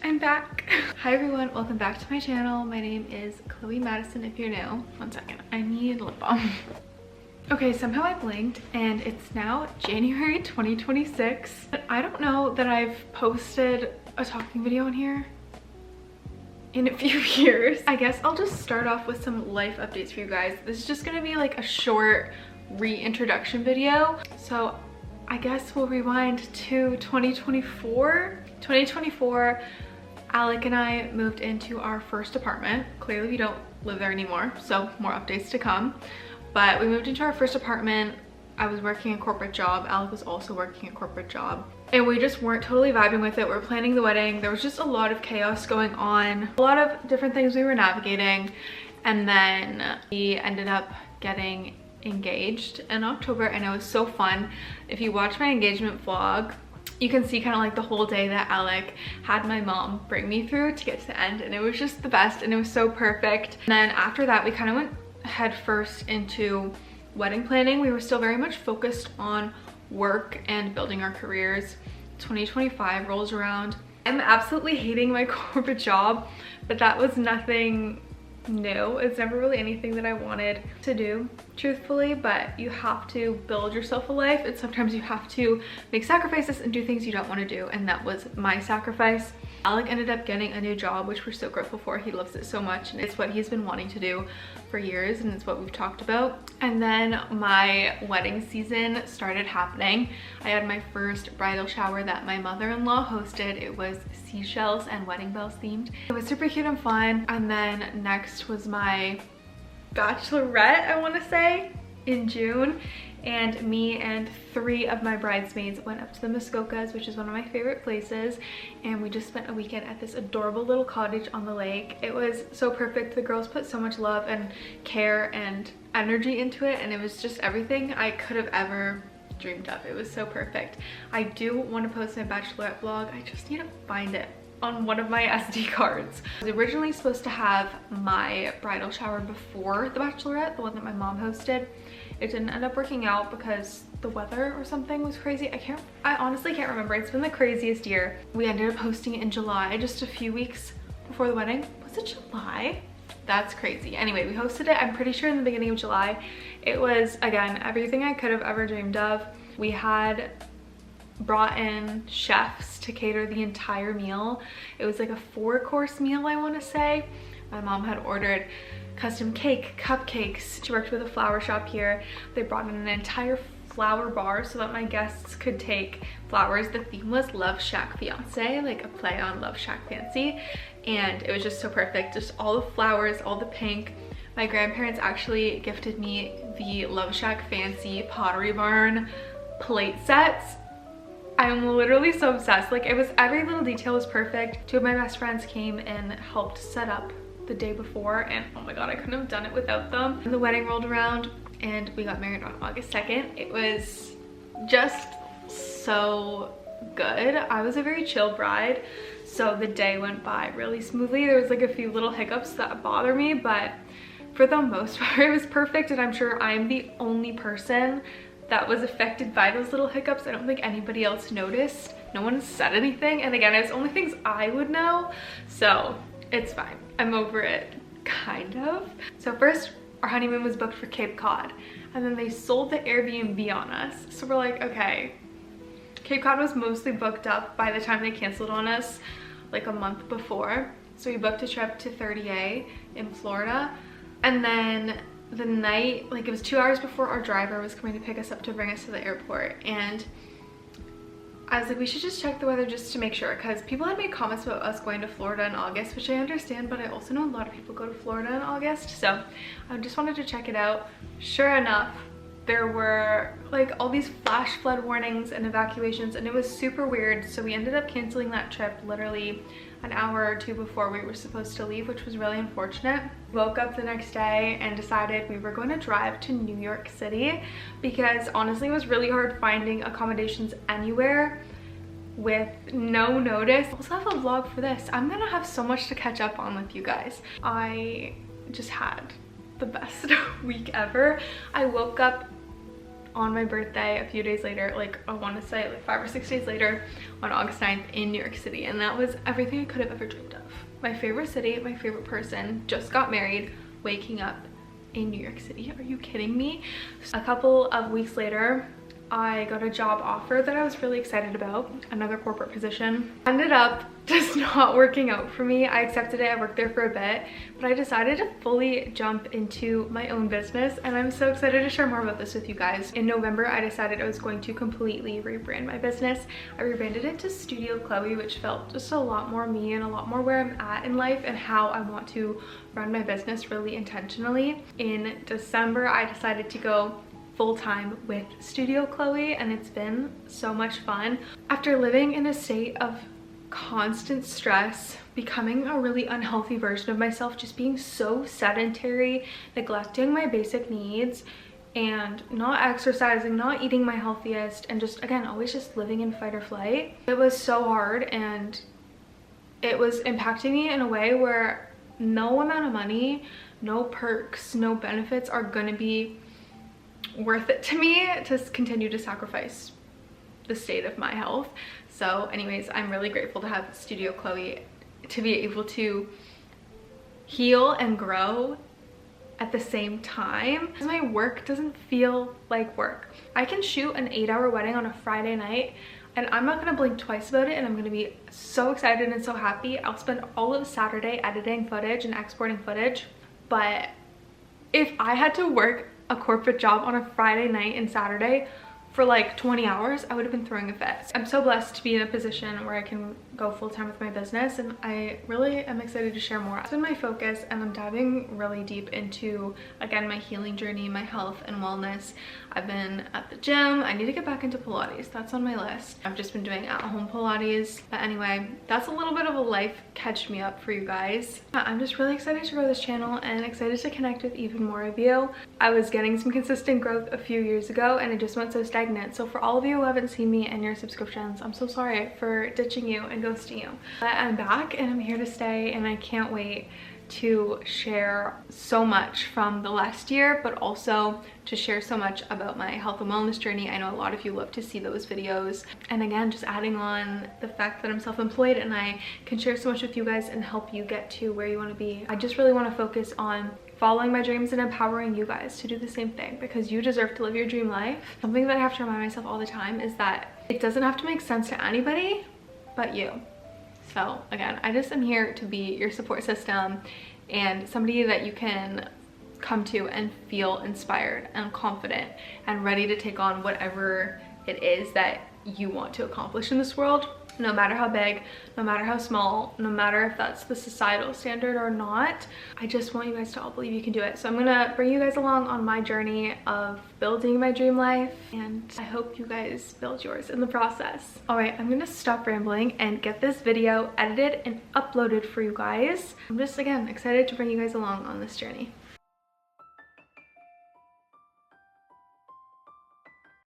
I'm back. Hi everyone, welcome back to my channel. My name is Chloe Madison if you're new. One second, I need lip balm. Okay, somehow I blinked and it's now January 2026. I don't know that I've posted a talking video on here in a few years. I guess I'll just start off with some life updates for you guys. This is just gonna be like a short reintroduction video. So I guess we'll rewind to 2024. 2024, Alec and I moved into our first apartment. Clearly we don't live there anymore, so more updates to come. But we moved into our first apartment. I was working a corporate job. Alec was also working a corporate job. And we just weren't totally vibing with it. We were planning the wedding. There was just a lot of chaos going on. A lot of different things we were navigating. And then we ended up getting engaged in October and it was so fun. If you watch my engagement vlog, you can see kind of like the whole day that Alec had my mom bring me through to get to the end, and it was just the best and it was so perfect. And then after that we kind of went head first into wedding planning. We were still very much focused on work and building our careers. 2025 rolls around. I'm absolutely hating my corporate job, but that was nothing new. It's never really anything that I wanted to do, truthfully, but you have to build yourself a life and sometimes you have to make sacrifices and do things you don't want to do, and that was my sacrifice. Alec ended up getting a new job, which we're so grateful for. He loves it so much and it's what he's been wanting to do for years and it's what we've talked about. And then my wedding season started happening. I had my first bridal shower that my mother-in-law hosted. It was seashells and wedding bells themed. It was super cute and fun. And then next was my bachelorette, I want to say, in June. And me and 3 of my bridesmaids went up to the Muskokas, which is one of my favorite places, and we just spent a weekend at this adorable little cottage on the lake. It was so perfect. The girls put so much love and care and energy into it, and it was just everything I could have ever dreamed of. It was so perfect. I do want to post my bachelorette vlog. I just need to find it on one of my SD cards. I was originally supposed to have my bridal shower before the bachelorette, the one that my mom hosted. It didn't end up working out because the weather or something was crazy. I honestly can't remember. It's been the craziest year. We ended up hosting it in July, just a few weeks before the wedding. Was it July? That's crazy. Anyway, we hosted it, I'm pretty sure, in the beginning of July. It was, again, everything I could have ever dreamed of. We had brought in chefs to cater the entire meal. It was like a 4-course meal, I want to say. My mom had ordered custom cake, cupcakes. She worked with a flower shop here. They brought in an entire flower bar so that my guests could take flowers. The theme was Love Shack Fiance, like a play on Love Shack Fancy, and it was just so perfect. Just all the flowers, all the pink. My grandparents actually gifted me the Love Shack Fancy Pottery Barn plate sets. I'm literally so obsessed. Like, it was, every little detail was perfect. 2 of my best friends came and helped set up the day before, and oh my god, I couldn't have done it without them. And the wedding rolled around and we got married on August 2nd. It was just so good. I was a very chill bride, so the day went by really smoothly. There was like a few little hiccups that bother me, but for the most part it was perfect, and I'm sure I'm the only person that was affected by those little hiccups. I don't think anybody else noticed. No one said anything, and again, it's only things I would know, so it's fine. I'm over it, kind of. So first, our honeymoon was booked for Cape Cod, and then they sold the Airbnb on us. So we're like, okay. Cape Cod was mostly booked up by the time they canceled on us, like a month before. So we booked a trip to 30A in Florida, and then the night, like it was 2 hours before our driver was coming to pick us up to bring us to the airport, and I was like, we should just check the weather just to make sure, because people had made comments about us going to Florida in August, which I understand, but I also know a lot of people go to Florida in August, so I just wanted to check it out. Sure enough, there were like all these flash flood warnings and evacuations, and it was super weird, so we ended up canceling that trip literally an hour or 2 before we were supposed to leave, which was really unfortunate. Woke up the next day and decided we were going to drive to New York City, because honestly it was really hard finding accommodations anywhere with no notice. I also have a vlog for this. I'm gonna have so much to catch up on with you guys. I just had the best week ever. I woke up on my birthday a few days later, like I want to say like 5 or 6 days later, on August 9th in New York City. And that was everything I could have ever dreamed of. My favorite city, my favorite person, just got married, waking up in New York City. Are you kidding me? A couple of weeks later, I got a job offer that I was really excited about, another corporate position. Ended up just not working out for me. I accepted it, I worked there for a bit, but I decided to fully jump into my own business, and I'm so excited to share more about this with you guys. In November, I decided I was going to completely rebrand my business. I rebranded it to Studio Chloe, which felt just a lot more me and a lot more where I'm at in life and how I want to run my business really intentionally. In December, I decided to go full-time with Studio Chloe, and it's been so much fun. After living in a state of constant stress, becoming a really unhealthy version of myself, just being so sedentary, neglecting my basic needs, and not exercising, not eating my healthiest, and just again always just living in fight or flight, it was so hard, and it was impacting me in a way where no amount of money, no perks, no benefits are gonna be worth it to me to continue to sacrifice the state of my health. So anyways, I'm really grateful to have Studio Chloe to be able to heal and grow at the same time. My work doesn't feel like work. I can shoot an 8-hour wedding on a Friday night and I'm not gonna blink twice about it, and I'm gonna be so excited and so happy. I'll spend all of Saturday editing footage and exporting footage. But if I had to work a corporate job on a Friday night and Saturday for like 20 hours, I would have been throwing a fit. I'm so blessed to be in a position where I can go full-time with my business, and I really am excited to share more. It's been my focus, and I'm diving really deep into, again, my healing journey, my health and wellness. I've been at the gym. I need to get back into Pilates. That's on my list. I've just been doing at-home Pilates. But anyway, that's a little bit of a life catch me up for you guys. I'm just really excited to grow this channel and excited to connect with even more of you. I was getting some consistent growth a few years ago, and it just went so stagnant. So for all of you who haven't seen me and your subscriptions, I'm so sorry for ditching you and ghosting you. But I'm back and I'm here to stay, and I can't wait to share so much from the last year, but also to share so much about my health and wellness journey. I know a lot of you love to see those videos, and again, just adding on the fact that I'm self-employed and I can share so much with you guys and help you get to where you want to be. I just really want to focus on following my dreams and empowering you guys to do the same thing, because you deserve to live your dream life. Something that I have to remind myself all the time is that it doesn't have to make sense to anybody but you. So again, I just am here to be your support system and somebody that you can come to and feel inspired and confident and ready to take on whatever it is that you want to accomplish in this world. No matter how big, no matter how small, no matter if that's the societal standard or not, I just want you guys to all believe you can do it. So I'm gonna bring you guys along on my journey of building my dream life, and I hope you guys build yours in the process. All right, I'm gonna stop rambling and get this video edited and uploaded for you guys. I'm just, again, excited to bring you guys along on this journey.